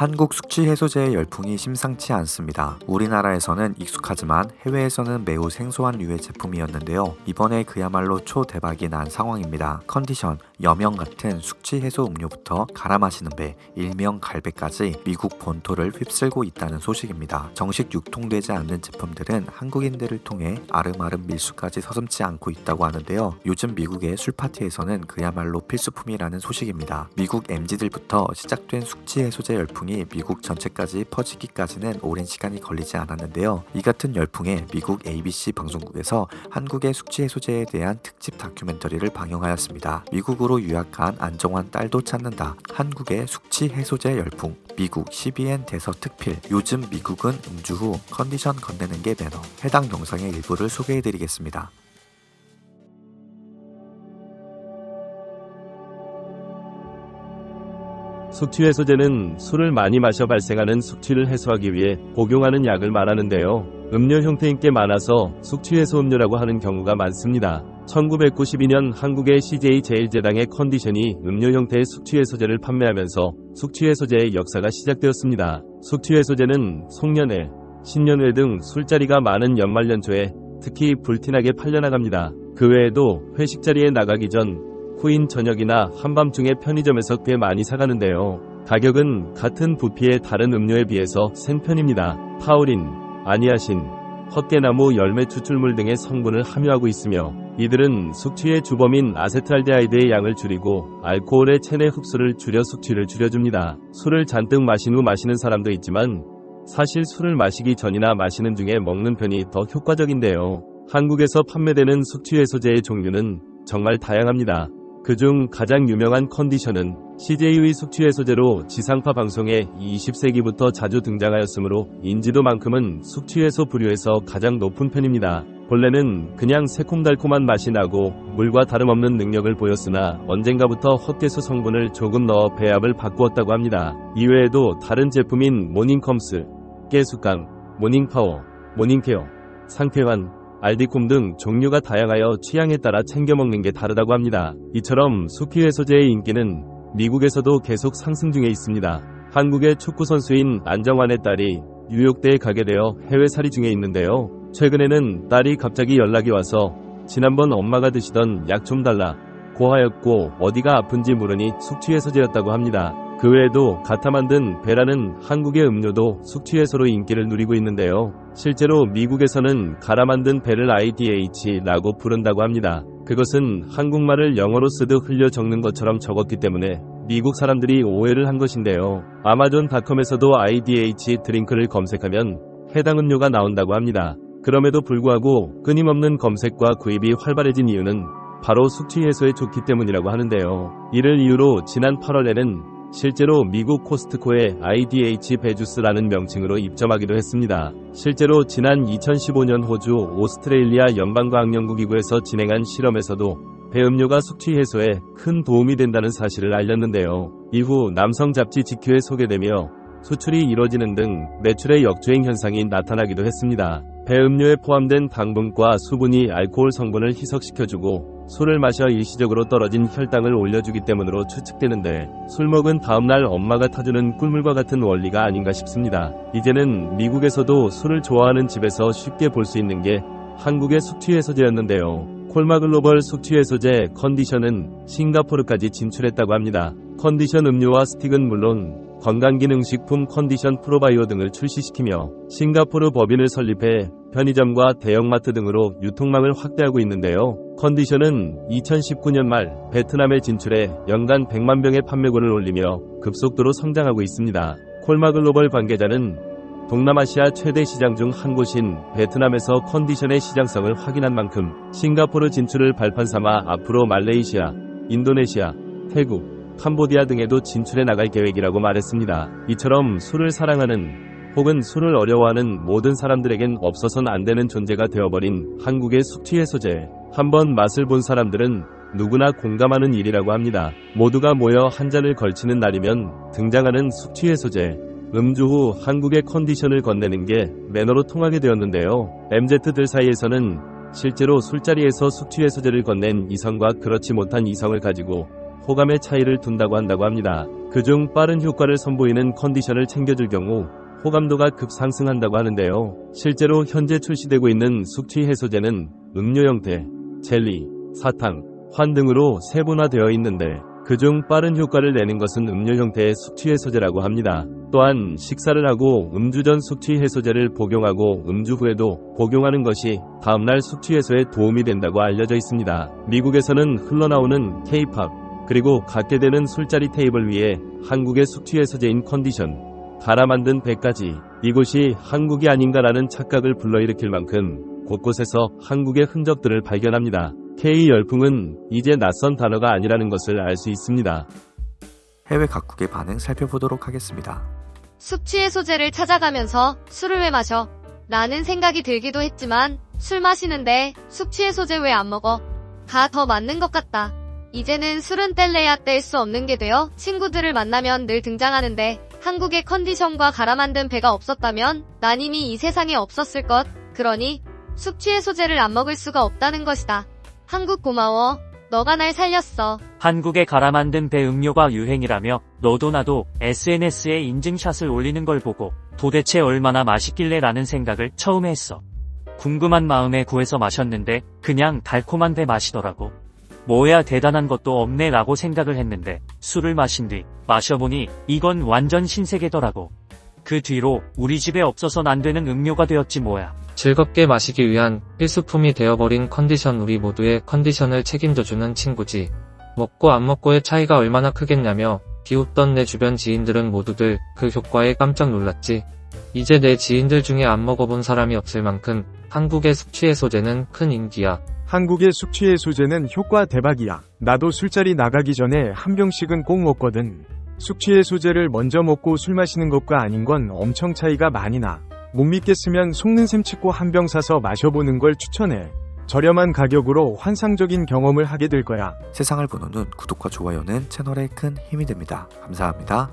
한국 숙취 해소제의 열풍이 심상치 않습니다. 우리나라에서는 익숙하지만 해외에서는 매우 생소한 류의 제품이었는데요. 이번에 그야말로 초대박이 난 상황입니다. 컨디션, 여명 같은 숙취 해소 음료부터 갈아 마시는 배, 일명 갈배까지 미국 본토를 휩쓸고 있다는 소식입니다. 정식 유통되지 않는 제품들은 한국인들을 통해 아름아름 밀수까지 서슴지 않고 있다고 하는데요. 요즘 미국의 술파티에서는 그야말로 필수품이라는 소식입니다. 미국 MZ들부터 시작된 숙취 해소제 열풍이 미국 전체까지 퍼지기까지는 오랜 시간이 걸리지 않았는데요. 이 같은 열풍에 미국 ABC 방송국에서 한국의 숙취 해소제에 대한 특집 다큐멘터리를 방영하였습니다. 미국으로 유학한 안정환 딸도 찾는다. 한국의 숙취 해소제 열풍. 미국 CBN 대서 특필. 요즘 미국은 음주 후 컨디션 건네는 게 매너. 해당 영상의 일부를 소개해드리겠습니다. 숙취해소제는 술을 많이 마셔 발생하는 숙취를 해소하기 위해 복용하는 약을 말하는데요. 음료 형태인 게 많아서 숙취해소 음료라고 하는 경우가 많습니다. 1992년 한국의 CJ-제일제당의 컨디션이 음료 형태의 숙취해소제를 판매하면서 숙취해소제의 역사가 시작되었습니다. 숙취해소제는 송년회, 신년회 등 술자리가 많은 연말연초에 특히 불티나게 팔려나갑니다. 그 외에도 회식 자리에 나가기 전 후인 저녁이나 한밤중에 편의점에서 꽤 많이 사가는데요. 가격은 같은 부피의 다른 음료에 비해서 센 편입니다. 타우린, 아니아신, 헛개나무 열매 추출물 등의 성분을 함유하고 있으며 이들은 숙취의 주범인 아세트알데하이드의 양을 줄이고 알코올의 체내 흡수를 줄여 숙취를 줄여줍니다. 술을 잔뜩 마신 후 마시는 사람도 있지만 사실 술을 마시기 전이나 마시는 중에 먹는 편이 더 효과적인데요. 한국에서 판매되는 숙취해소제의 종류는 정말 다양합니다. 그중 가장 유명한 컨디션은 CJ의 숙취해소제로 지상파 방송에 20세기부터 자주 등장하였으므로 인지도만큼은 숙취해소 부류에서 가장 높은 편입니다. 본래는 그냥 새콤달콤한 맛이 나고 물과 다름없는 능력을 보였으나 언젠가부터 헛개수 성분을 조금 넣어 배합을 바꾸었다고 합니다. 이외에도 다른 제품인 모닝컴스, 깨숙강, 모닝파워, 모닝케어, 상쾌환, 알디콤 등 종류가 다양하여 취향에 따라 챙겨 먹는 게 다르다고 합니다. 이처럼 숙취해소제의 인기는 미국에서도 계속 상승 중에 있습니다. 한국의 축구선수인 안정환의 딸이 뉴욕대에 가게 되어 해외살이 중에 있는데요. 최근에는 딸이 갑자기 연락이 와서 지난번 엄마가 드시던 약 좀 달라 고 하였고 어디가 아픈지 물으니 숙취해소제였다고 합니다. 그 외에도 가타 만든 베라는 한국의 음료도 숙취해소로 인기를 누리고 있는데요. 실제로 미국에서는 갈아 만든 배를 IDH라고 부른다고 합니다. 그것은 한국말을 영어로 쓰듯 흘려 적는 것처럼 적었기 때문에 미국 사람들이 오해를 한 것인데요. 아마존닷컴에서도 IDH 드링크를 검색하면 해당 음료가 나온다고 합니다. 그럼에도 불구하고 끊임없는 검색과 구입이 활발해진 이유는 바로 숙취 해소에 좋기 때문이라고 하는데요. 이를 이유로 지난 8월에는 실제로 미국 코스트코에 IDH 배주스라는 명칭으로 입점하기도 했습니다. 실제로 지난 2015년 호주 오스트레일리아 연방과학연구기구에서 진행한 실험에서도 배음료가 숙취 해소에 큰 도움이 된다는 사실을 알렸는데요. 이후 남성 잡지 GQ에 소개되며 수출이 이뤄지는 등 매출의 역주행 현상이 나타나기도 했습니다. 배음료에 포함된 당분과 수분이 알코올 성분을 희석시켜주고 술을 마셔 일시적으로 떨어진 혈당을 올려주기 때문으로 추측되는데 술 먹은 다음날 엄마가 타주는 꿀물과 같은 원리가 아닌가 싶습니다. 이제는 미국에서도 술을 좋아하는 집에서 쉽게 볼 수 있는 게 한국의 숙취해소제였는데요. 콜마글로벌 숙취해소제 컨디션은 싱가포르까지 진출했다고 합니다. 컨디션 음료와 스틱은 물론 건강기능식품 컨디션 프로바이오 등을 출시시키며 싱가포르 법인을 설립해 편의점과 대형마트 등으로 유통망을 확대하고 있는데요. 컨디션은 2019년 말 베트남에 진출해 연간 100만 병의 판매고를 올리며 급속도로 성장하고 있습니다. 콜마글로벌 관계자는 동남아시아 최대 시장 중 한 곳인 베트남에서 컨디션의 시장성을 확인한 만큼 싱가포르 진출을 발판삼아 앞으로 말레이시아, 인도네시아, 태국, 캄보디아 등에도 진출해 나갈 계획이라고 말했습니다. 이처럼 술을 사랑하는 혹은 술을 어려워하는 모든 사람들에겐 없어선 안 되는 존재가 되어버린 한국의 숙취해소제. 한번 맛을 본 사람들은 누구나 공감하는 일이라고 합니다. 모두가 모여 한 잔을 걸치는 날이면 등장하는 숙취해소제. 음주 후 한국의 컨디션을 건네는 게 매너로 통하게 되었는데요. MZ들 사이에서는 실제로 술자리에서 숙취해소제를 건넨 이성과 그렇지 못한 이성을 가지고 호감의 차이를 둔다고 한다고 합니다. 그중 빠른 효과를 선보이는 컨디션을 챙겨줄 경우 호감도가 급상승한다고 하는데요. 실제로 현재 출시되고 있는 숙취 해소제는 음료 형태, 젤리, 사탕, 환 등으로 세분화되어 있는데 그중 빠른 효과를 내는 것은 음료 형태의 숙취 해소제라고 합니다. 또한 식사를 하고 음주 전 숙취 해소제를 복용하고 음주 후에도 복용하는 것이 다음날 숙취 해소에 도움이 된다고 알려져 있습니다. 미국에서는 흘러나오는 K-팝 그리고 갖게 되는 술자리 테이블 위에 한국의 숙취 해소제인 컨디션, 갈아 만든 배까지 이곳이 한국이 아닌가라는 착각을 불러일으킬 만큼 곳곳에서 한국의 흔적들을 발견합니다. K 열풍은 이제 낯선 단어가 아니라는 것을 알 수 있습니다. 해외 각국의 반응 살펴보도록 하겠습니다. 숙취 해소제를 찾아가면서 술을 왜 마셔? 라는 생각이 들기도 했지만 술 마시는데 숙취 해소제 왜 안 먹어? 가 더 맞는 것 같다. 이제는 술은 뗄래야 뗄 수 없는 게 되어 친구들을 만나면 늘 등장하는데 한국의 컨디션과 갈아 만든 배가 없었다면 난 이미 이 세상에 없었을 것. 그러니 숙취 해소제를 안 먹을 수가 없다는 것이다. 한국 고마워. 너가 날 살렸어. 한국에 갈아 만든 배 음료가 유행이라며 너도 나도 SNS에 인증샷을 올리는 걸 보고 도대체 얼마나 맛있길래 라는 생각을 처음 했어. 궁금한 마음에 구해서 마셨는데 그냥 달콤한 배 맛이더라고. 뭐야 대단한 것도 없네 라고 생각을 했는데 술을 마신 뒤 마셔보니 이건 완전 신세계더라고. 그 뒤로 우리 집에 없어선 안 되는 음료가 되었지 뭐야. 즐겁게 마시기 위한 필수품이 되어버린 컨디션. 우리 모두의 컨디션을 책임져주는 친구지. 먹고 안 먹고의 차이가 얼마나 크겠냐며 비웃던 내 주변 지인들은 모두들 그 효과에 깜짝 놀랐지. 이제 내 지인들 중에 안 먹어본 사람이 없을 만큼 한국의 숙취 해소제는 큰 인기야. 한국의 숙취 해소제는 효과 대박이야. 나도 술자리 나가기 전에 한 병씩은 꼭 먹거든. 숙취 해소제를 먼저 먹고 술 마시는 것과 아닌 건 엄청 차이가 많이 나. 못 믿겠으면 속는 셈 치고 한 병 사서 마셔보는 걸 추천해. 저렴한 가격으로 환상적인 경험을 하게 될 거야. 세상을 보는 눈 구독과 좋아요는 채널에 큰 힘이 됩니다. 감사합니다.